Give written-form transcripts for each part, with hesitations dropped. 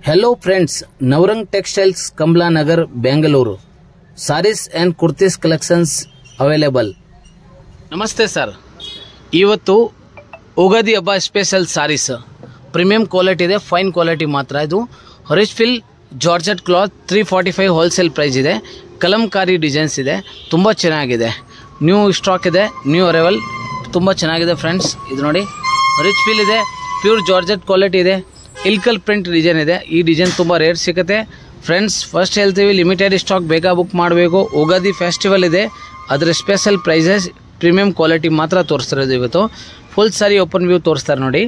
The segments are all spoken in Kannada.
Hello friends, Navrang Textiles, Kamla Nagar, Bangalore. Sarees and kurtis collections available. ನಮಸ್ತೆ ಸರ್, ಇವತ್ತು ಉಗಾದಿ ಹಬ್ಬ ಸ್ಪೆಷಲ್ ಸಾರೀಸ್ ಪ್ರೀಮಿಯಂ ಕ್ವಾಲಿಟಿ ಇದೆ, ಫೈನ್ ಕ್ವಾಲಿಟಿ ಮಾತ್ರ. ಇದು rich fill georgette cloth 345 wholesale price ಇದೆ. ಕಲಂಕಾರಿ ಡಿಸೈನ್ಸ್ ಇದೆ, ತುಂಬ ಚೆನ್ನಾಗಿದೆ. ನ್ಯೂ ಸ್ಟಾಕ್ ಇದೆ, ನ್ಯೂ ಅರೈವಲ್, ತುಂಬ ಚೆನ್ನಾಗಿದೆ ಫ್ರೆಂಡ್ಸ್. ಇದು ನೋಡಿ, ರಿಚ್ ಫಿಲ್ ಇದೆ, ಪ್ಯೂರ್ ಜಾರ್ಜೆಟ್ ಕ್ವಾಲಿಟಿ ಇದೆ, ಇಲ್ಕಲ್ ಪ್ರಿಂಟ್ ಡಿಸೈನ್ ಇದೆ. ಈ ಡಿಸೈನ್ ತುಂಬ ರೇರ್ ಸಿಗುತ್ತೆ ಫ್ರೆಂಡ್ಸ್. ಫಸ್ಟ್ ಹೇಳ್ತೀವಿ, ಲಿಮಿಟೆಡ್ ಸ್ಟಾಕ್ ಬೇಗ ಬುಕ್ ಮಾಡಬೇಕು. ಉಗಾದಿ ಫೆಸ್ಟಿವಲ್ ಇದೆ, ಅದರ ಸ್ಪೆಷಲ್ ಪ್ರೈಸಸ್ ಪ್ರೀಮಿಯಂ ಕ್ವಾಲಿಟಿ ಮಾತ್ರ ತೋರಿಸ್ತಿರೋದು. ಇವತ್ತು ಫುಲ್ ಸಾರಿ ಓಪನ್ ವ್ಯೂ ತೋರಿಸ್ತಾರೆ ನೋಡಿ.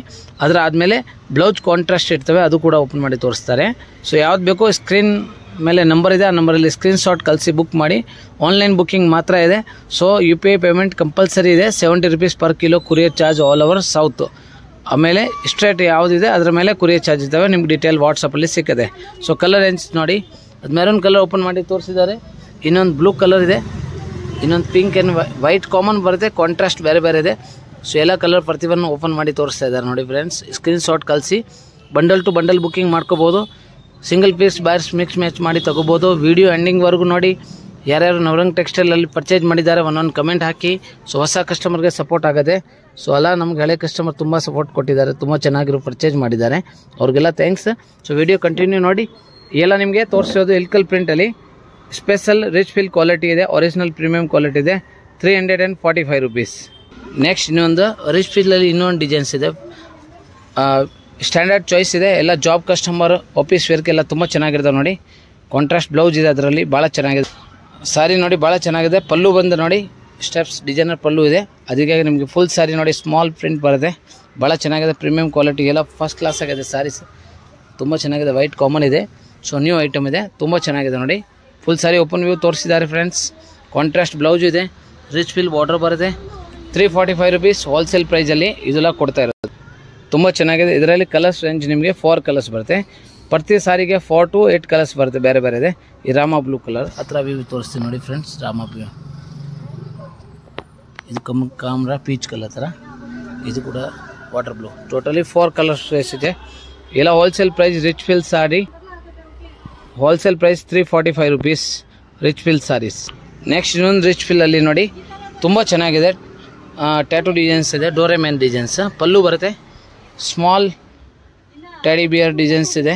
ಅದರ ಆದಮೇಲೆ ಬ್ಲೌಸ್ ಕಾಂಟ್ರಾಸ್ಟ್ ಇರ್ತವೆ, ಅದು ಕೂಡ ಓಪನ್ ಮಾಡಿ ತೋರಿಸ್ತಾರೆ. ಸೊ ಯಾವ್ದು ಬೇಕೋ ಸ್ಕ್ರೀನ್ ಮೇಲೆ ನಂಬರ್ ಇದೆ, ಆ ನಂಬರಲ್ಲಿ ಸ್ಕ್ರೀನ್ಶಾಟ್ ಕಳಿಸಿ ಬುಕ್ ಮಾಡಿ. ಆನ್ಲೈನ್ ಬುಕ್ಕಿಂಗ್ ಮಾತ್ರ ಇದೆ. ಸೊ UPI ಪೇಮೆಂಟ್ ಕಂಪಲ್ಸರಿ ಇದೆ. 70 rupees per kilo courier charge all over south. ಆಮೇಲೆ ಸ್ಟ್ರೇಟ್ ಯಾವುದಿದೆ ಅದರ ಮೇಲೆ ಕೊರಿಯರ್ ಚಾರ್ಜ್ ಇದ್ದಾವೆ. ನಿಮ್ಗೆ ಡೀಟೇಲ್ ವಾಟ್ಸಪ್ಪಲ್ಲಿ ಸಿಕ್ಕದೆ. ಸೊ ಕಲರ್ ರೇಂಜ್ ನೋಡಿ, ಅದು ಮೆರೂನ್ ಕಲರ್ ಓಪನ್ ಮಾಡಿ ತೋರಿಸಿದ್ದಾರೆ. ಇನ್ನೊಂದು ಬ್ಲೂ ಕಲರ್ ಇದೆ, ಇನ್ನೊಂದು ಪಿಂಕ್ ಆ್ಯಂಡ್ ವೈಟ್ ಕಾಮನ್ ಬರುತ್ತೆ, ಕಾಂಟ್ರಾಸ್ಟ್ ಬೇರೆ ಬೇರೆ ಇದೆ. ಸೊ ಎಲ್ಲ ಕಲರ್ ಪ್ರತಿಯೊಂದು ಓಪನ್ ಮಾಡಿ ತೋರಿಸ್ತಾ ಇದ್ದಾರೆ ನೋಡಿ ಫ್ರೆಂಡ್ಸ್. ಸ್ಕ್ರೀನ್ಶಾಟ್ ಕಳಿಸಿ ಬಂಡಲ್ ಟು ಬಂಡಲ್ ಬುಕ್ಕಿಂಗ್ ಮಾಡ್ಕೋಬೋದು. Single piece buyers mix match ಮಾಡಿ ತೊಗೋಬೋದು. ವಿಡಿಯೋ ಎಂಡಿಂಗ್ವರೆಗೂ ನೋಡಿ. ಯಾರ್ಯಾರು ನವರಂಗ್ ಟೆಕ್ಸ್ಟೈಲಲ್ಲಿ ಪರ್ಚೇಸ್ ಮಾಡಿದ್ದಾರೆ ಒಂದೊಂದು ಕಮೆಂಟ್ ಹಾಕಿ. ಸೊ ಹೊಸ ಕಸ್ಟಮರ್ಗೆ ಸಪೋರ್ಟ್ ಆಗುತ್ತೆ. ಸೊ ಅಲ್ಲ, ನಮ್ಗೆ ಹಳೆ ಕಸ್ಟಮರ್ ತುಂಬ ಸಪೋರ್ಟ್ ಕೊಟ್ಟಿದ್ದಾರೆ, ತುಂಬ ಚೆನ್ನಾಗಿರೋ ಪರ್ಚೇಸ್ ಮಾಡಿದ್ದಾರೆ, ಅವ್ರಿಗೆಲ್ಲ ಥ್ಯಾಂಕ್ಸ್. ಸೊ ವಿಡಿಯೋ ಕಂಟಿನ್ಯೂ ನೋಡಿ. ಎಲ್ಲ ನಿಮಗೆ ತೋರಿಸೋದು ಇಲ್ಕಲ್ ಪ್ರಿಂಟಲ್ಲಿ ಸ್ಪೆಷಲ್ ರಿಚ್ ಫಿಲ್ ಕ್ವಾಲಿಟಿ ಇದೆ, ಒರಿಜಿನಲ್ ಪ್ರೀಮಿಯಂ ಕ್ವಾಲಿಟಿ ಇದೆ, 345 rupees. ನೆಕ್ಸ್ಟ್ ಇನ್ನೊಂದು ರಿಚ್ ಫಿಲ್ಲಲ್ಲಿ ಇನ್ನೊಂದು ಡಿಸೈನ್ಸ್ ಇದೆ, ಸ್ಟ್ಯಾಂಡರ್ಡ್ ಚಾಯ್ಸ್ ಇದೆ. ಎಲ್ಲ ಜಾಬ್ ಕಸ್ಟಮರ್ ಆಫೀಸ್ ವೇರ್ಗೆಲ್ಲ ತುಂಬ ಚೆನ್ನಾಗಿರ್ತವೆ ನೋಡಿ. ಕಾಂಟ್ರಾಸ್ಟ್ ಬ್ಲೌಸ್ ಇದೆ, ಅದರಲ್ಲಿ ಭಾಳ ಚೆನ್ನಾಗಿದೆ. ಸಾರಿ ನೋಡಿ, ಭಾಳ ಚೆನ್ನಾಗಿದೆ. ಪಲ್ಲು ಬಂದು ನೋಡಿ, ಸ್ಟೆಪ್ಸ್ ಡಿಸೈನರ್ ಪಲ್ಲು ಇದೆ. ಅದಕ್ಕೆ ನಿಮಗೆ ಫುಲ್ ಸಾರಿ ನೋಡಿ, ಸ್ಮಾಲ್ ಪ್ರಿಂಟ್ ಬರುತ್ತೆ, ಭಾಳ ಚೆನ್ನಾಗಿದೆ. ಪ್ರೀಮಿಯಂ ಕ್ವಾಲಿಟಿ ಎಲ್ಲ ಫಸ್ಟ್ ಕ್ಲಾಸ್ ಆಗಿದೆ. ಸಾರೀಸ್ ತುಂಬ ಚೆನ್ನಾಗಿದೆ. ವೈಟ್ ಕಾಮನ್ ಇದೆ. ಸೊ ನ್ಯೂ ಐಟಮ್ ಇದೆ, ತುಂಬ ಚೆನ್ನಾಗಿದೆ ನೋಡಿ. ಫುಲ್ ಸಾರಿ ಓಪನ್ ವ್ಯೂ ತೋರಿಸಿದ್ದಾರೆ ಫ್ರೆಂಡ್ಸ್. ಕಾಂಟ್ರಾಸ್ಟ್ ಬ್ಲೌಸ್ ಇದೆ, ರಿಚ್ ಫಿಲ್ ಬಾರ್ಡರ್ ಬರುತ್ತೆ. 345 rupees ಹೋಲ್ಸೇಲ್ ಪ್ರೈಸಲ್ಲಿ ಇದೆಲ್ಲ ಕೊಡ್ತಾ ಇರೋದು. ತುಂಬ ಚೆನ್ನಾಗಿದೆ. ಇದರಲ್ಲಿ ಕಲರ್ಸ್ ರೇಂಜ್ ನಿಮಗೆ 4 ಕಲರ್ಸ್ ಬರುತ್ತೆ. ಪ್ರತಿ ಸಾರಿಗೆ 4 to 8 ಕಲರ್ಸ್ ಬರುತ್ತೆ, ಬೇರೆ ಬೇರೆ ಇದೆ. ಈ ರಾಮ ಬ್ಲೂ ಕಲರ್ ಹತ್ರ ವ್ಯೂ ತೋರಿಸ್ತೀನಿ ನೋಡಿ ಫ್ರೆಂಡ್ಸ್. ರಾಮ ಬ್ಲೂ, ಇದು ಕಾಮ್ರಾ ಪೀಚ್ ಕಲರ್ ಥರ, ಇದು ಕೂಡ ವಾಟರ್ ಬ್ಲೂ. ಟೋಟಲಿ 4 ಕಲರ್ಸ್ ರೇಸ್ ಇದೆ. ಎಲ್ಲ wholesale price. Rich fill sari wholesale price 345 rupees rich fill saris. Next ಇನ್ನೊಂದು ರಿಚ್ ಫಿಲ್ಲಲ್ಲಿ ನೋಡಿ, ತುಂಬ ಚೆನ್ನಾಗಿದೆ. ಟ್ಯಾಟೂ ಡಿಸೈನ್ಸ್ ಇದೆ, ಡೋರೆಮ್ಯಾನ್ ಡಿಸೈನ್ಸ್. ಪಲ್ಲು ಬರುತ್ತೆ, ಸ್ಮಾಲ್ ಟ್ಯಾಡಿ ಬಿಯರ್ ಡಿಸೈನ್ಸ್ ಇದೆ,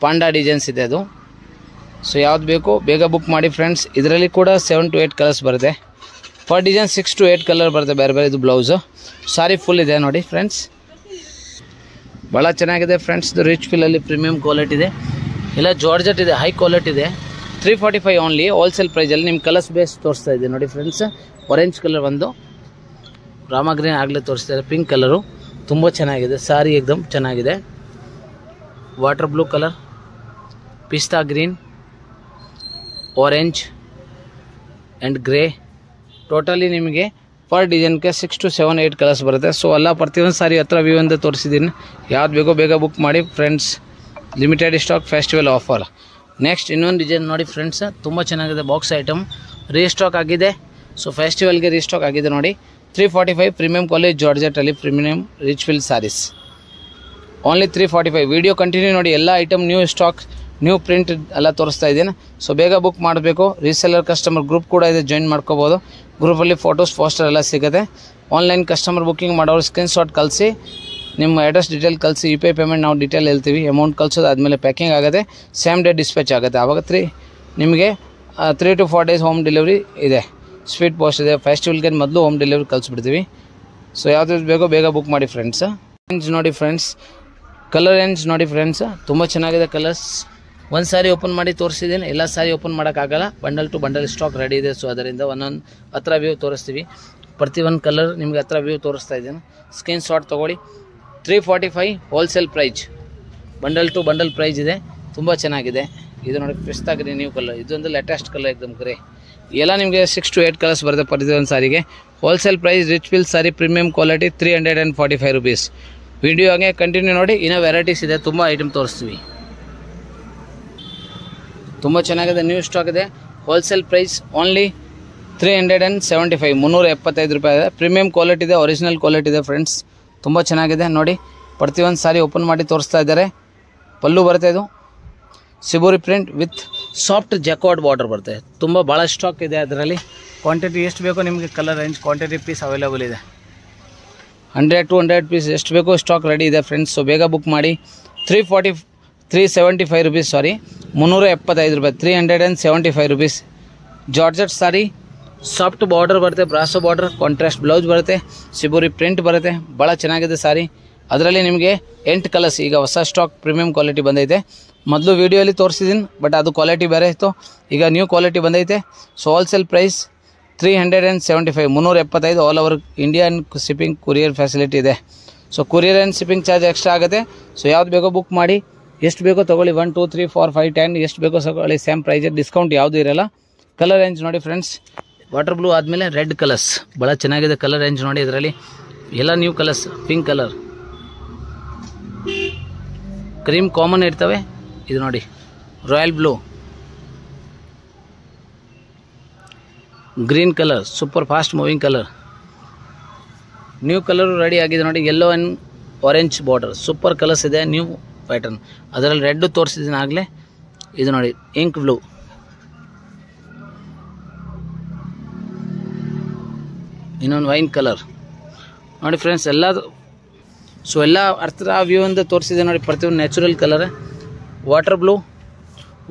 ಪಾಂಡಾ ಡಿಸೈನ್ಸ್ ಇದೆ ಅದು. ಸೊ ಯಾವ್ದು ಬೇಕು ಬೇಗ ಬುಕ್ ಮಾಡಿ ಫ್ರೆಂಡ್ಸ್. ಇದರಲ್ಲಿ ಕೂಡ 7 to 8 ಕಲರ್ಸ್ ಬರುತ್ತೆ. ಪರ್ ಡಿಸೈನ್ 6 to 8 ಕಲರ್ ಬರುತ್ತೆ, ಬೇರೆ ಬೇರೆ. ಇದು ಬ್ಲೌಸು. ಸಾರಿ ಫುಲ್ ಇದೆ ನೋಡಿ ಫ್ರೆಂಡ್ಸ್, ಭಾಳ ಚೆನ್ನಾಗಿದೆ ಫ್ರೆಂಡ್ಸ್. ಇದು ರಿಚ್ ಫಿಲ್ಲಲ್ಲಿ ಪ್ರೀಮಿಯಂ ಕ್ವಾಲಿಟಿ ಇದೆ, ಎಲ್ಲ ಜಾರ್ಜೆಟ್ ಇದೆ, ಹೈ ಕ್ವಾಲಿಟಿ ಇದೆ. 345 ಓನ್ಲಿ ಹೋಲ್ಸೇಲ್ ಪ್ರೈಸಲ್ಲಿ. ನಿಮ್ಮ ಕಲರ್ಸ್ ಬೇಸ್ ತೋರಿಸ್ತಾ ಇದೆ ನೋಡಿ ಫ್ರೆಂಡ್ಸ್. ಆರೆಂಜ್ ಕಲರ್ ಒಂದು, ರಾಮ ಗ್ರೀನ್ ಆಗಲೇ ತೋರಿಸ್ತಾರೆ, ಪಿಂಕ್ ಕಲರು ತುಂಬ ಚೆನ್ನಾಗಿದೆ. ಸಾರಿ ಎಕ್ದಮ್ ಚೆನ್ನಾಗಿದೆ. Water blue colour, pista green, orange and grey. Totally ನಿಮಗೆ ಪರ್ ಡಿಸೈನ್ಗೆ 6 to 7 8 ಕಲರ್ಸ್ ಬರುತ್ತೆ. ಸೊ ಎಲ್ಲ ಪ್ರತಿಯೊಂದು ಸಾರಿ ಹತ್ರ ವ್ಯೂ ಅಂತ ತೋರಿಸಿದ್ದೀನಿ. ಯಾವ್ದು ಬೇಕೋ ಬೇಗ ಬುಕ್ ಮಾಡಿ friends. Limited stock, festival offer. Next ಇನ್ನೊಂದು ಡಿಸೈನ್ ನೋಡಿ ಫ್ರೆಂಡ್ಸ್, ತುಂಬ ಚೆನ್ನಾಗಿದೆ. ಬಾಕ್ಸ್ ಐಟಮ್ ರೀಸ್ಟಾಕ್ ಆಗಿದೆ. ಸೊ ಫೆಸ್ಟಿವಲ್ಗೆ ರೀಸ್ಟಾಕ್ ಆಗಿದೆ ನೋಡಿ. 345 ಪ್ರೀಮಿಯಂ ಕ್ವಾಲಿಟಿ ಜಾರ್ಜೆಟಲ್ಲಿ premium rich fill saris only 345. Video continue ನೋಡಿ. ಎಲ್ಲ item new stock, new print ಎಲ್ಲ ತೋರಿಸ್ತಾ ಇದ್ದೀನಿ. ಸೊ ಬೇಗ ಬುಕ್ ಮಾಡಬೇಕು. ರೀಸೆಲ್ಲರ್ ಕಸ್ಟಮರ್ ಗ್ರೂಪ್ ಕೂಡ ಇದೆ, ಜಾಯಿನ್ ಮಾಡ್ಕೋಬೋದು. ಗ್ರೂಪಲ್ಲಿ ಫೋಟೋಸ್ ಪೋಸ್ಟರ್ ಎಲ್ಲ ಸಿಗುತ್ತೆ. ಆನ್ಲೈನ್ ಕಸ್ಟಮರ್ ಬುಕ್ಕಿಂಗ್ ಮಾಡೋರು ಸ್ಕ್ರೀನ್ಶಾಟ್ ಕಳಿಸಿ, ನಿಮ್ಮ ಅಡ್ರೆಸ್ ಡೀಟೇಲ್ ಕಳಿಸಿ. UPI ಪೇಮೆಂಟ್ ನಾವು ಡೀಟೇಲ್ ಹೇಳ್ತೀವಿ. ಅಮೌಂಟ್ ಕಳಿಸೋದು ಆದಮೇಲೆ ಪ್ಯಾಕಿಂಗ್ ಆಗುತ್ತೆ, ಸೇಮ್ ಡೇ ಡಿಸ್ಪ್ಯಾಚ್ ಆಗುತ್ತೆ. ಆವಾಗ ನಿಮಗೆ 3 to 4 days ಹೋಮ್ ಡೆಲಿವರಿ ಇದೆ. ಸ್ವೀಟ್ ಪೋಸ್ಟ್ ಇದೆ. ಫೆಸ್ಟಿವಲ್ಗೆ ಮೊದಲು ಹೋಮ್ ಡೆಲಿವರಿ ಕಳಿಸ್ಬಿಡ್ತೀವಿ. ಸೊ ಯಾವ್ದು ಬೇಕೋ ಬೇಗ ಬುಕ್ ಮಾಡಿ ಫ್ರೆಂಡ್ಸ್. ರೇಂಜ್ ನೋಡಿ ಫ್ರೆಂಡ್ಸ್, ಕಲರ್ ರೇಂಜ್ ನೋಡಿ ಫ್ರೆಂಡ್ಸ್, ತುಂಬ ಚೆನ್ನಾಗಿದೆ ಕಲರ್ಸ್. ಒಂದು ಸಾರಿ ಓಪನ್ ಮಾಡಿ ತೋರಿಸಿದ್ದೀನಿ, ಎಲ್ಲ ಸಾರಿ ಓಪನ್ ಮಾಡೋಕ್ಕಾಗಲ್ಲ. Bundle to bundle stock ready ಇದೆ. ಸೊ ಅದರಿಂದ ಒಂದೊಂದು ಹತ್ರ ವ್ಯೂ ತೋರಿಸ್ತೀವಿ. ಪ್ರತಿಯೊಂದು ಕಲರ್ ನಿಮಗೆ ಹತ್ರ ವ್ಯೂ ತೋರಿಸ್ತಾ ಇದ್ದೀನಿ. ಸ್ಕ್ರೀನ್ಶಾಟ್ ತೊಗೊಳ್ಳಿ. 345 wholesale price. Bundle to bundle price ಇದೆ, ತುಂಬ ಚೆನ್ನಾಗಿದೆ. ಇದು ನೋಡಿ ಪಿಸ್ತಾ ಗ್ರೀನ್ ನ್ಯೂ ಕಲರ್, ಇದೊಂದು ಲೇಟೆಸ್ಟ್ ಕಲರ್ ಎಕ್ದಮ್ ಗ್ರೇ. ಎಲ್ಲ ನಿಮಗೆ 6 to 8 ಕಲರ್ಸ್ ಬರುತ್ತೆ ಪ್ರತಿಯೊಂದು ಸಾರಿಗೆ. Wholesale price rich fill sari premium quality 345 rupees. Video ಹಾಗೆ ಕಂಟಿನ್ಯೂ ನೋಡಿ. ಇನ್ನೂ ವೆರೈಟೀಸ್ ಇದೆ, ತುಂಬ ಐಟಮ್ ತೋರಿಸ್ತೀವಿ. ತುಂಬ ಚೆನ್ನಾಗಿದೆ, ನ್ಯೂ ಸ್ಟಾಕ್ ಇದೆ. ಹೋಲ್ಸೇಲ್ ಪ್ರೈಸ್ ಓನ್ಲಿ 375 375 ರೂಪಾಯಿ ಇದೆ. ಪ್ರೀಮಿಯಂ ಕ್ವಾಲಿಟಿ ಇದೆ, ಒರಿಜಿನಲ್ ಕ್ವಾಲಿಟಿ ಇದೆ ಫ್ರೆಂಡ್ಸ್. ತುಂಬ ಚೆನ್ನಾಗಿದೆ ನೋಡಿ. ಪ್ರತಿಯೊಂದು ಸಾರಿ ಓಪನ್ ಮಾಡಿ ತೋರಿಸ್ತಾ ಇದ್ದಾರೆ. ಪಲ್ಲು ಬರುತ್ತೆ. ಇದು ಸಿಬೋರಿ print with soft jacquard border ಬರುತ್ತೆ. ತುಂಬ ಭಾಳ ಸ್ಟಾಕ್ ಇದೆ ಅದರಲ್ಲಿ. ಕ್ವಾಂಟಿಟಿ ಎಷ್ಟು ಬೇಕೋ ನಿಮಗೆ colour range quantity piece available ಇದೆ. 100 to 100 ಪೀಸ್ ಎಷ್ಟು ಬೇಕೋ ಸ್ಟಾಕ್ ರೆಡಿ ಇದೆ ಫ್ರೆಂಡ್ಸ್. ಸೊ ಬೇಗ ಬುಕ್ ಮಾಡಿ. 375 rupees, ಸಾರಿ 375 ರೂಪಾಯಿ, 375 rupees. Georgette sari, soft border ಬರುತ್ತೆ, ಬ್ರಾಸೋ ಬಾರ್ಡರ್, ಕಾಂಟ್ರಾಸ್ಟ್ ಬ್ಲೌಸ್ ಬರುತ್ತೆ, ಸಿಬೋರಿ ಪ್ರಿಂಟ್ ಬರುತ್ತೆ. ಭಾಳ ಚೆನ್ನಾಗಿದೆ ಸಾರಿ. ಅದರಲ್ಲಿ ನಿಮಗೆ 8 ಕಲರ್ಸ್ ಈಗ ಹೊಸ ಸ್ಟಾಕ್ ಪ್ರೀಮಿಯಂ ಕ್ವಾಲಿಟಿ ಬಂದೈತೆ. ಮೊದಲು ವೀಡಿಯೋಲಿ ತೋರಿಸಿದ್ದೀನಿ, ಬಟ್ ಅದು ಕ್ವಾಲಿಟಿ ಬೇರೆ ಇತ್ತು. ಈಗ ನ್ಯೂ ಕ್ವಾಲಿಟಿ ಬಂದೈತೆ. So wholesale price 375, 375 all over Indian shipping courier facility ಇದೆ. So courier and shipping charge extra ಆಗುತ್ತೆ. ಸೊ ಯಾವ್ದು ಬೇಕೋ ಬುಕ್ ಮಾಡಿ, ಎಷ್ಟು ಬೇಕೋ ತೊಗೊಳ್ಳಿ. 1 2 3 4 5 10 ಎಷ್ಟು ಬೇಕೋ ತಗೊಳ್ಳಿ. ಸೇಮ್ ಪ್ರೈಸ್, ಡಿಸ್ಕೌಂಟ್ ಯಾವುದು ಇರೋಲ್ಲ. ಕಲರ್ ರೇಂಜ್ ನೋಡಿ ಫ್ರೆಂಡ್ಸ್. ವಾಟರ್ ಬ್ಲೂ ಆದಮೇಲೆ ರೆಡ್ ಕಲರ್ಸ್ ಭಾಳ ಚೆನ್ನಾಗಿದೆ. ಕಲರ್ ರೇಂಜ್ ನೋಡಿ, ಇದರಲ್ಲಿ ಎಲ್ಲ new colours. Pink colour, cream common ಇರ್ತವೆ. ಇದು ನೋಡಿ royal blue, green colour, super fast moving colour. New colour ready ಆಗಿದೆ ನೋಡಿ. Yellow and orange border, super colours ಇದೆ. New pattern. ಅದರಲ್ಲಿ ರೆಡ್ ತೋರಿಸಿದ್ದೀನಿ ಆಗಲೇ. ಇದು ನೋಡಿ ಇಂಕ್ ಬ್ಲೂ, ಇನ್ನೊಂದು ವೈನ್ ಕಲರ್ ನೋಡಿ ಫ್ರೆಂಡ್ಸ್. ಎಲ್ಲ ಸೊ ಎಲ್ಲ ಅರ್ಥ ವ್ಯೂ ಅಂತ ತೋರಿಸಿದೆ ನೋಡಿ. ಪ್ರತಿಯೊಂದು natural colour. Water blue,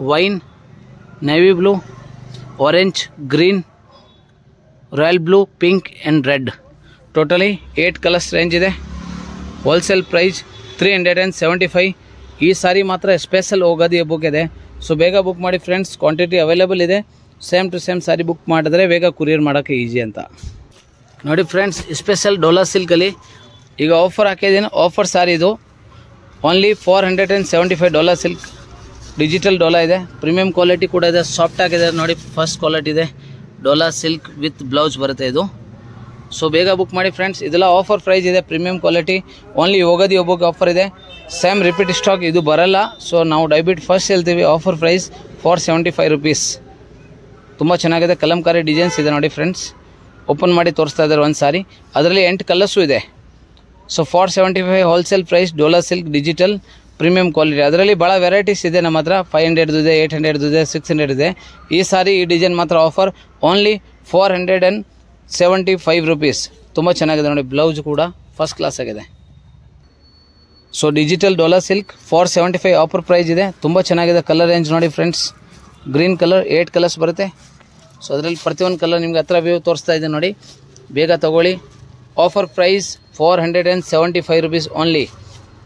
wine, navy blue, orange, green, royal blue, pink and red. Totally 8 colours range ಇದೆ. Wholesale price 375. ಈ ಸಾರಿ ಮಾತ್ರ ಸ್ಪೆಷಲ್ ಯುಗಾದಿ ಹಬ್ಬಕ್ಕಿದೆ. ಸೊ ಬೇಗ ಬುಕ್ ಮಾಡಿ ಫ್ರೆಂಡ್ಸ್, ಕ್ವಾಂಟಿಟಿ ಅವೈಲೇಬಲ್ ಇದೆ. Same to same sari book ಮಾಡಿದ್ರೆ ಬೇಗ ಕೊರಿಯರ್ ಮಾಡೋಕ್ಕೆ ಈಸಿ ಅಂತ ನೋಡಿ ಫ್ರೆಂಡ್ಸ್. ಸ್ಪೆಷಲ್ ಡೋಲಾ ಸಿಲ್ಕಲ್ಲಿ ಈಗ ಆಫರ್ ಹಾಕಿದ್ದೀನಿ. ಆಫರ್ ಸಾರಿ ಇದು ಓನ್ಲಿ $475 ಸಿಲ್ಕ್. ಡಿಜಿಟಲ್ ಡೋಲಾ ಇದೆ, ಪ್ರೀಮಿಯಂ ಕ್ವಾಲಿಟಿ ಕೂಡ ಇದೆ, ಸಾಫ್ಟ್ ಆಗಿದೆ ನೋಡಿ. ಫಸ್ಟ್ ಕ್ವಾಲಿಟಿ ಇದೆ. ಡೋಲಾ ಸಿಲ್ಕ್ ವಿತ್ ಬ್ಲೌಸ್ ಬರುತ್ತೆ ಇದು. ಸೊ ಬೇಗ ಬುಕ್ ಮಾಡಿ ಫ್ರೆಂಡ್ಸ್. ಇದೆಲ್ಲ ಆಫರ್ ಪ್ರೈಸ್ ಇದೆ, ಪ್ರೀಮಿಯಂ ಕ್ವಾಲಿಟಿ. ಓನ್ಲಿ ಯುಗಾದಿ ಹಬ್ಬಕ್ಕೆ ಆಫರ್ ಇದೆ. ಸೇಮ್ ರಿಪೀಟ್ ಸ್ಟಾಕ್ ಇದು ಬರಲ್ಲ. ಸೊ ನಾವು ಡೈಬಿಟ್ ಫಸ್ಟ್ ಹೇಳ್ತೀವಿ. Offer price $475. ತುಂಬ ಚೆನ್ನಾಗಿದೆ. ಕಲಂಕಾರಿ ಡಿಸೈನ್ಸ್ ಇದೆ ನೋಡಿ ಫ್ರೆಂಡ್ಸ್. ಓಪನ್ ಮಾಡಿ ತೋರಿಸ್ತಾ ಇದ್ದಾರೆ ಒಂದು ಸಾರಿ. ಅದರಲ್ಲಿ 8 ಕಲರ್ಸು ಇದೆ. So $475 wholesale price. Dola silk digital premium quality. ಅದರಲ್ಲಿ ಭಾಳ ವೆರೈಟೀಸ್ ಇದೆ ನಮ್ಮ ಹತ್ರ. 500 ಇದೆ, 800 ಇದೆ, 600 ಇದೆ. ಈ ಸಾರಿ ಈ ಡಿಸೈನ್ ಮಾತ್ರ ಆಫರ್ ಓನ್ಲಿ $475. ತುಂಬ ಚೆನ್ನಾಗಿದೆ ನೋಡಿ. ಬ್ಲೌಸ್ ಕೂಡ ಫಸ್ಟ್ ಕ್ಲಾಸ್ ಆಗಿದೆ. So digital Dola silk $475 offer price ಇದೆ. ತುಂಬ ಚೆನ್ನಾಗಿದೆ. ಕಲರ್ ರೇಂಜ್ ನೋಡಿ ಫ್ರೆಂಡ್ಸ್. ಗ್ರೀನ್ ಕಲರ್ 8 ಕಲರ್ಸ್ ಬರುತ್ತೆ. ಸೊ ಅದರಲ್ಲಿ ಪ್ರತಿಯೊಂದು ಕಲರ್ ನಿಮ್ಗೆ ಹತ್ರ ವ್ಯೂ ತೋರಿಸ್ತಾ ಇದೆ ನೋಡಿ. ಬೇಗ ತಗೊಳ್ಳಿ. Offer price $475 only.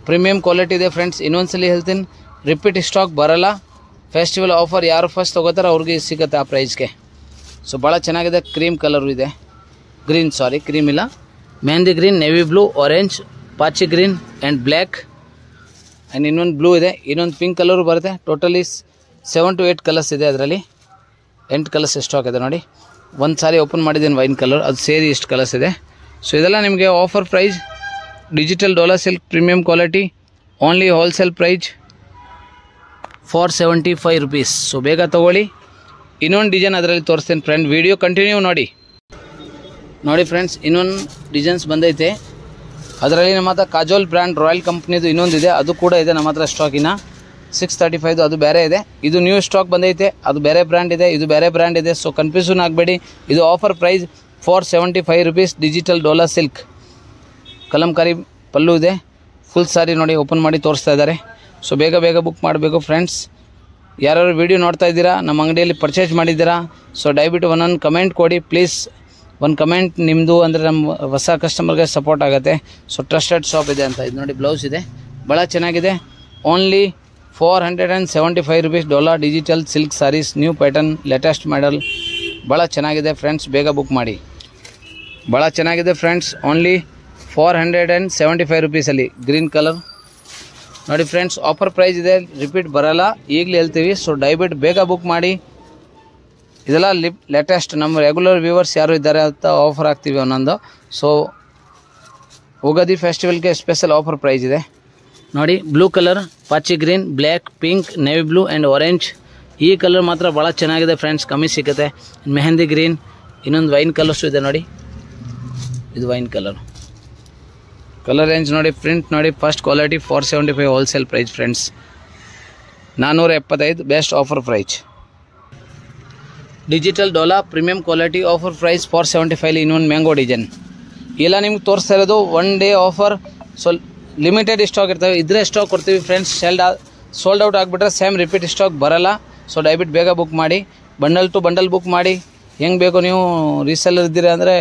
Premium quality ಇದೆ ಫ್ರೆಂಡ್ಸ್. ಇನ್ನೊಂದ್ಸಲಿ ಹೇಳ್ತೀನಿ, ರಿಪೀಟ್ ಸ್ಟಾಕ್ ಬರಲ್ಲ. ಫೆಸ್ಟಿವಲ್ ಆಫರ್ ಯಾರು ಫಸ್ಟ್ ತೊಗೋತಾರೋ ಅವ್ರಿಗೆ ಸಿಗುತ್ತೆ ಆ ಪ್ರೈಸ್ಗೆ. ಸೊ ಭಾಳ ಚೆನ್ನಾಗಿದೆ. ಕ್ರೀಮ್ ಕಲರು ಇದೆ, ಕ್ರೀಮ್ ಇಲ್ಲ, mehndi green, navy blue, orange, ಪಾಚಿ ಗ್ರೀನ್ ಆ್ಯಂಡ್ ಬ್ಲ್ಯಾಕ್ ಆ್ಯಂಡ್ ಇನ್ನೊಂದು ಬ್ಲೂ ಇದೆ, ಇನ್ನೊಂದು ಪಿಂಕ್ ಕಲರು ಬರುತ್ತೆ. ಟೋಟಲಿ 7 to 8 ಕಲರ್ಸ್ ಇದೆ. ಅದರಲ್ಲಿ 8 ಕಲರ್ಸ್ ಸ್ಟಾಕ್ ಇದೆ ನೋಡಿ. ಒಂದು ಸಾರಿ ಓಪನ್ ಮಾಡಿದ್ದೀನಿ ವೈನ್ ಕಲರ್, ಅದು ಸೇರಿ ಇಷ್ಟು ಕಲರ್ಸ್ ಇದೆ. ಸೊ ಇದೆಲ್ಲ ನಿಮಗೆ offer price. Digital Dola silk premium quality. Only wholesale price $475. So ಬೇಗ ತೊಗೊಳ್ಳಿ. ಇನ್ನೊಂದು ಡಿಸೈನ್ ಅದರಲ್ಲಿ ತೋರಿಸ್ತೀನಿ ಫ್ರೆಂಡ್. ವಿಡಿಯೋ ಕಂಟಿನ್ಯೂ ನೋಡಿ ಫ್ರೆಂಡ್ಸ್. ಇನ್ನೊಂದು ಡಿಸೈನ್ಸ್ ಬಂದೈತೆ. ಅದರಲ್ಲಿ ನಮ್ಮ ಹತ್ರ ಕಾಜೋಲ್ ಬ್ರ್ಯಾಂಡ್ ರಾಯಲ್ ಕಂಪ್ನಿದು ಇನ್ನೊಂದಿದೆ, ಅದು ಕೂಡ ಇದೆ ನಮ್ಮ ಹತ್ರ ಸ್ಟಾಕಿನ. 635 ಅದು ಬೇರೆ ಇದೆ. ಇದು ನ್ಯೂ ಸ್ಟಾಕ್ ಬಂದೈತೆ, ಅದು ಬೇರೆ ಬ್ರ್ಯಾಂಡ್ ಇದೆ, ಇದು ಬೇರೆ ಬ್ರ್ಯಾಂಡ್ ಇದೆ. ಸೊ ಕನ್ಫ್ಯೂಷನ್ ಆಗಬೇಡಿ. ಇದು offer price $475. Digital Dola silk Kalamkari pallu ಇದೆ. ಫುಲ್ ಸಾರಿ ನೋಡಿ ಓಪನ್ ಮಾಡಿ ತೋರಿಸ್ತಾ ಇದ್ದಾರೆ. ಸೊ ಬೇಗ ಬುಕ್ ಮಾಡಬೇಕು ಫ್ರೆಂಡ್ಸ್. ಯಾರ್ಯಾರು ವಿಡಿಯೋ ನೋಡ್ತಾ ಇದ್ದೀರಾ, ನಮ್ಮ ಅಂಗಡಿಯಲ್ಲಿ ಪರ್ಚೇಸ್ ಮಾಡಿದ್ದೀರಾ, ಸೊ ದಯವಿಟ್ಟು ಒಂದೊಂದು ಕಮೆಂಟ್ ಕೊಡಿ ಪ್ಲೀಸ್. ಒಂದು ಕಮೆಂಟ್ ನಿಮ್ಮದು ಅಂದರೆ ನಮ್ಮ ಹೊಸ ಕಸ್ಟಮರ್ಗೆ ಸಪೋರ್ಟ್ ಆಗುತ್ತೆ. ಸೊ ಟ್ರಸ್ಟೆಡ್ ಶಾಪ್ ಇದೆ ಅಂತ. ಇದು ನೋಡಿ ಬ್ಲೌಸ್ ಇದೆ, ಭಾಳ ಚೆನ್ನಾಗಿದೆ. Only $475 Dola digital silk saris, new pattern, latest model. ಭಾಳ ಚೆನ್ನಾಗಿದೆ ಫ್ರೆಂಡ್ಸ್, ಬೇಗ ಬುಕ್ ಮಾಡಿ. ಭಾಳ ಚೆನ್ನಾಗಿದೆ ಫ್ರೆಂಡ್ಸ್. ಓನ್ಲಿ $475 ಅಲ್ಲಿ ಗ್ರೀನ್ ಕಲರ್ ನೋಡಿ ಫ್ರೆಂಡ್ಸ್. ಆಫರ್ ಪ್ರೈಸ್ ಇದೆ, ರಿಪೀಟ್ ಬರಲ್ಲ, ಈಗಲೇ ಹೇಳ್ತೀವಿ. ಸೊ ದಯವಿಟ್ಟು ಬೇಗ ಬುಕ್ ಮಾಡಿ. ಇದೆಲ್ಲ ಲೇಟೆಸ್ಟ್ ನಮ್ಮ ರೆಗ್ಯುಲರ್ ವ್ಯೂವರ್ಸ್ ಯಾರು ಇದ್ದಾರೆ ಅಂತ ಆಫರ್ ಆಗ್ತೀವಿ ಒಂದೊಂದು. ಸೊ ಯುಗಾದಿ ಫೆಸ್ಟಿವಲ್ಗೆ ಸ್ಪೆಷಲ್ ಆಫರ್ ಪ್ರೈಸ್ ಇದೆ ನೋಡಿ. ಬ್ಲೂ ಕಲರ್, ಪಾಚಿ green, black, pink, navy blue and orange. ಈ ಕಲರ್ ಮಾತ್ರ ಭಾಳ ಚೆನ್ನಾಗಿದೆ ಫ್ರೆಂಡ್ಸ್, ಕಮ್ಮಿ ಸಿಗುತ್ತೆ. ಮೆಹಂದಿ ಗ್ರೀನ್, ಇನ್ನೊಂದು ವೈನ್ ಕಲರ್ಸು ಇದೆ ನೋಡಿ. ಇದು ವೈನ್ ಕಲರ್ ರೇಂಜ್ ನೋಡಿ. ಪ್ರಿಂಟ್ ನೋಡಿ, first quality. $475 wholesale price friends. 475 best offer price. Digital Dola premium quality offer price 475 ಇನ್ನೊಂದು ಮ್ಯಾಂಗೋ ಡಿಸೈನ್. ಎಲ್ಲ ನಿಮ್ಗೆ ತೋರಿಸ್ತಾ ಇರೋದು one day offer. So limited stock ಇರ್ತವೆ, ಇದ್ರೆ ಸ್ಟಾಕ್ ಕೊಡ್ತೀವಿ ಫ್ರೆಂಡ್ಸ್. ಸೋಲ್ಡ್ ಔಟ್ ಆಗಿಬಿಟ್ರೆ ಸೇಮ್ ರಿಪೀಟ್ ಸ್ಟಾಕ್ ಬರೋಲ್ಲ. ಸೊ ದಯವಿಟ್ಟು ಬೇಗ ಬುಕ್ ಮಾಡಿ, ಬಂಡಲ್ ಟು ಬಂಡಲ್ ಬುಕ್ ಮಾಡಿ. ಹೆಂಗೆ ಬೇಕು ನೀವು ರೀಸೆಲ್ಲರ್ ಇದ್ದೀರಾ ಅಂದರೆ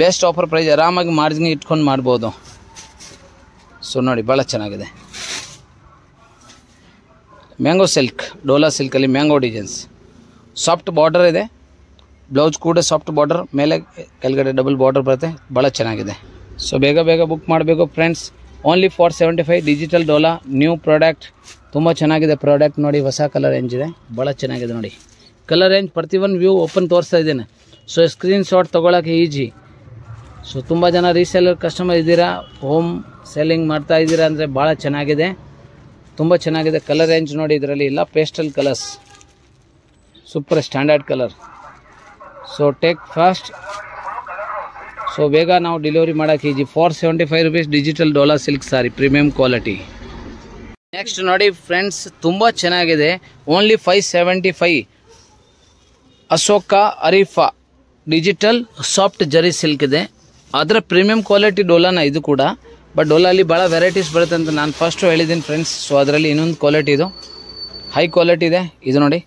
ಬೆಸ್ಟ್ ಆಫರ್ ಪ್ರೈಸ್, ಆರಾಮಾಗಿ ಮಾರ್ಜಿನ್ ಇಟ್ಕೊಂಡು ಮಾಡ್ಬೋದು. ಸೊ ನೋಡಿ ಭಾಳ ಚೆನ್ನಾಗಿದೆ ಮ್ಯಾಂಗೋ ಸಿಲ್ಕ್, ಡೋಲಾ ಸಿಲ್ಕಲ್ಲಿ ಮ್ಯಾಂಗೋ ಡಿಸೈನ್ಸ್. ಸಾಫ್ಟ್ ಬಾರ್ಡರ್ ಇದೆ, ಬ್ಲೌಸ್ ಕೂಡ ಸಾಫ್ಟ್ ಬಾರ್ಡರ್, ಮೇಲೆ ಕೆಳಗಡೆ ಡಬಲ್ ಬಾರ್ಡರ್ ಬರುತ್ತೆ, ಭಾಳ ಚೆನ್ನಾಗಿದೆ. ಸೊ ಬೇಗ ಬೇಗ ಬುಕ್ ಮಾಡಬೇಕು friends. Only 475 digital Dhola new product. ತುಂಬ ಚೆನ್ನಾಗಿದೆ ಪ್ರಾಡಕ್ಟ್. ನೋಡಿ ಹೊಸ ಕಲರ್ ರೇಂಜ್ ಇದೆ, ಭಾಳ ಚೆನ್ನಾಗಿದೆ. ನೋಡಿ ಕಲರ್ ರೇಂಜ್ ಪ್ರತಿಯೊಂದು ವ್ಯೂ ಓಪನ್ ತೋರಿಸ್ತಾ ಇದ್ದೇನೆ. ಸೊ ಸ್ಕ್ರೀನ್ ಶಾಟ್ ತೊಗೊಳಕ್ಕೆ ಈಜಿ. ಸೊ ತುಂಬ ಜನ ರೀಸೇಲರ್ ಕಸ್ಟಮರ್ ಇದ್ದೀರಾ, ಹೋಮ್ ಸೆಲ್ಲಿಂಗ್ ಮಾಡ್ತಾ ಇದ್ದೀರಾ ಅಂದರೆ ಭಾಳ ಚೆನ್ನಾಗಿದೆ, ತುಂಬ ಚೆನ್ನಾಗಿದೆ. ಕಲರ್ ರೇಂಜ್ ನೋಡಿ, ಇದರಲ್ಲಿ ಎಲ್ಲ pastel colours, super standard colour. So take fast. So ಬೇಗ ನಾವು ಡೆಲಿವರಿ ಮಾಡೋಕ್ಕೆ easy. 475 rupees digital Dola silk sari premium quality. Next ನೋಡಿ ಫ್ರೆಂಡ್ಸ್, ತುಂಬ ಚೆನ್ನಾಗಿದೆ. ಓನ್ಲಿ 575 ಅಶೋಕ ಅರೀಫಾ ಡಿಜಿಟಲ್ ಸಾಫ್ಟ್ ಜರಿ ಸಿಲ್ಕ್ ಇದೆ. ಅದರ ಪ್ರೀಮಿಯಂ ಕ್ವಾಲಿಟಿ ಡೋಲಾನ ಇದು ಕೂಡ. ಬಟ್ ಡೋಲಾಲಿ ಭಾಳ ವೆರೈಟೀಸ್ ಬರುತ್ತೆ ಅಂತ ನಾನು ಫಸ್ಟು ಹೇಳಿದ್ದೀನಿ ಫ್ರೆಂಡ್ಸ್. ಸೊ ಅದರಲ್ಲಿ ಇನ್ನೊಂದು ಕ್ವಾಲಿಟಿ, ಇದು ಹೈ ಕ್ವಾಲಿಟಿ ಇದೆ. ಇದು ನೋಡಿ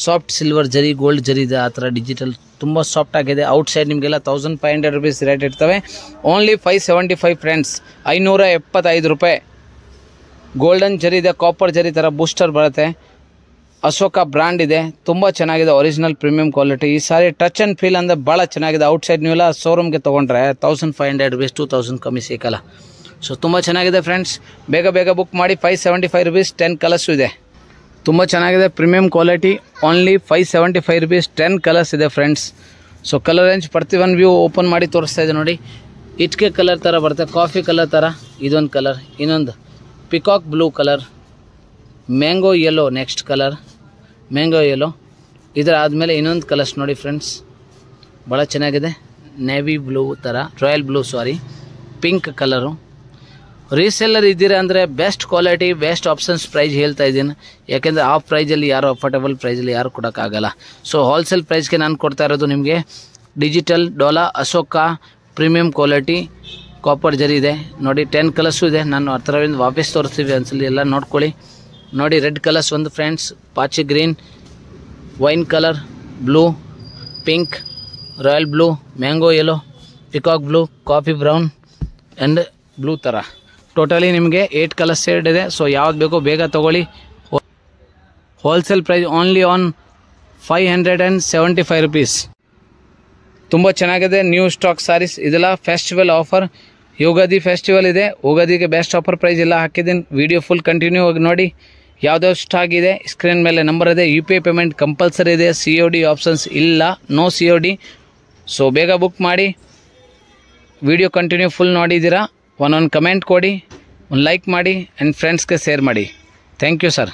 ಸಾಫ್ಟ್ ಸಿಲ್ವರ್ ಜರಿ, ಗೋಲ್ಡ್ ಜರಿ ಇದೆ, ಆ ಥರ ಡಿಜಿಟಲ್ ತುಂಬ ಸಾಫ್ಟ್ ಆಗಿದೆ. ಔಟ್ಸೈಡ್ ನಿಮಗೆಲ್ಲ 1500 rupees ರೇಟ್ ಇರ್ತವೆ. ಓನ್ಲಿ 575 ಫ್ರೆಂಡ್ಸ್, 575 ರೂಪಾಯಿ. ಗೋಲ್ಡನ್ ಜರಿ ಇದೆ, ಕಾಪರ್ ಜರಿ ಥರ ಬೂಸ್ಟರ್ ಬರುತ್ತೆ. ಅಶೋಕ ಬ್ರ್ಯಾಂಡ್ ಇದೆ, ತುಂಬ ಚೆನ್ನಾಗಿದೆ. Original premium quality. ಈ ಸಾರಿ ಟಚ್ ಆ್ಯಂಡ್ ಫೀಲ್ ಅಂದರೆ ಭಾಳ ಚೆನ್ನಾಗಿದೆ. ಔಟ್ಸೈಡ್ ನೀವೆಲ್ಲ ಶೋರೂಮ್ಗೆ ತೊಗೊಂಡ್ರೆ 1500 rupees 2000 ಕಮ್ಮಿ ಸಿಕ್ಕಲ್ಲ. ಸೊ ತುಂಬ ಚೆನ್ನಾಗಿದೆ ಫ್ರೆಂಡ್ಸ್, ಬೇಗ ಬೇಗ ಬುಕ್ ಮಾಡಿ. 575 rupees 10 ಕಲರ್ಸು ಇದೆ, ತುಂಬ ಚೆನ್ನಾಗಿದೆ. Premium quality. Only 575 rupees 10 colours ಇದೆ ಫ್ರೆಂಡ್ಸ್. ಸೊ ಕಲರ್ ರೇಂಜ್ ಪ್ರತಿಯೊಂದು ವ್ಯೂ ಓಪನ್ ಮಾಡಿ ತೋರಿಸ್ತಾ ಇದೆ ನೋಡಿ. ಇಟ್ಕೆ ಕಲರ್ ಥರ ಬರುತ್ತೆ, ಕಾಫಿ ಕಲರ್ ಥರ ಇದೊಂದು ಕಲರ್, ಇನ್ನೊಂದು peacock blue colour, mango yellow next colour, mango yellow. ಇದರ ಆದಮೇಲೆ ಇನ್ನೊಂದು ಕಲರ್ಸ್ ನೋಡಿ ಫ್ರೆಂಡ್ಸ್, ಭಾಳ ಚೆನ್ನಾಗಿದೆ. ನೇವಿ ಬ್ಲೂ ಥರ, royal blue sari, pink colour. Reseller ಇದ್ದೀರಾ ಅಂದರೆ best quality, best options price ಹೇಳ್ತಾ ಇದ್ದೀನಿ. ಯಾಕೆಂದರೆ ಆ ಪ್ರೈಸಲ್ಲಿ ಯಾರು ಅಫೋರ್ಡೆಬಲ್ ಪ್ರೈಸಲ್ಲಿ ಯಾರು ಕೊಡೋಕ್ಕಾಗಲ್ಲ. ಸೊ ಹೋಲ್ಸೇಲ್ ಪ್ರೈಸ್ಗೆ ನಾನು ಕೊಡ್ತಾ ಇರೋದು ನಿಮಗೆ digital Dhola Ashoka premium quality copper ಜರಿ ಇದೆ ನೋಡಿ. 10 ಕಲರ್ಸು ಇದೆ. ನಾನು ಆ ಥರದಿಂದ ವಾಪಸ್ ತೋರಿಸ್ತೀವಿ ಅನ್ಸಲಿ, ಎಲ್ಲ ನೋಡ್ಕೊಳ್ಳಿ. ನೋಡಿ ರೆಡ್ ಕಲರ್ಸ್ ಒಂದು ಫ್ರೆಂಡ್ಸ್, ಪಾಚಿ green, wine colour, blue, pink, royal blue, mango yellow, peacock blue, coffee brown and blue ಥರ. ಟೋಟಲಿ ನಿಮಗೆ 8 ಕಲರ್ ಶೇಡ್ ಇದೆ. ಸೊ ಯಾವ್ದು ಬೇಕೋ ಬೇಗ ತೊಗೊಳ್ಳಿ. Wholesale price only on 575 rupees. ತುಂಬ ಚೆನ್ನಾಗಿದೆ ನ್ಯೂ ಸ್ಟಾಕ್ ಸಾರೀಸ್. ಇದೆಲ್ಲ ಫೆಸ್ಟಿವಲ್ ಆಫರ್, ಯುಗಾದಿ ಫೆಸ್ಟಿವಲ್ ಇದೆ. ಯುಗಾದಿಗೆ ಬೆಸ್ಟ್ ಆಫರ್ ಪ್ರೈಸ್ ಎಲ್ಲ ಹಾಕಿದ್ದೀನಿ. ವಿಡಿಯೋ ಫುಲ್ ಕಂಟಿನ್ಯೂ ಆಗಿ ನೋಡಿ. ಯಾವುದಾದ್ರು ಸ್ಟಾಕ್ ಇದೆ, ಸ್ಕ್ರೀನ್ ಮೇಲೆ ನಂಬರ್ ಇದೆ. UPI ಪೇಮೆಂಟ್ ಕಂಪಲ್ಸರಿ ಇದೆ, COD ಆಪ್ಷನ್ಸ್ ಇಲ್ಲ, ನೋ COD. ಸೊ ಬೇಗ ಬುಕ್ ಮಾಡಿ. ವಿಡಿಯೋ ಕಂಟಿನ್ಯೂ ಫುಲ್ ನೋಡಿದ್ದೀರಾ, ಒಂದೊಂದು ಕಮೆಂಟ್ ಕೊಡಿ, ಒಂದು ಲೈಕ್ ಮಾಡಿ ಆ್ಯಂಡ್ ಫ್ರೆಂಡ್ಸ್ಗೆ ಶೇರ್ ಮಾಡಿ. Thank you sir.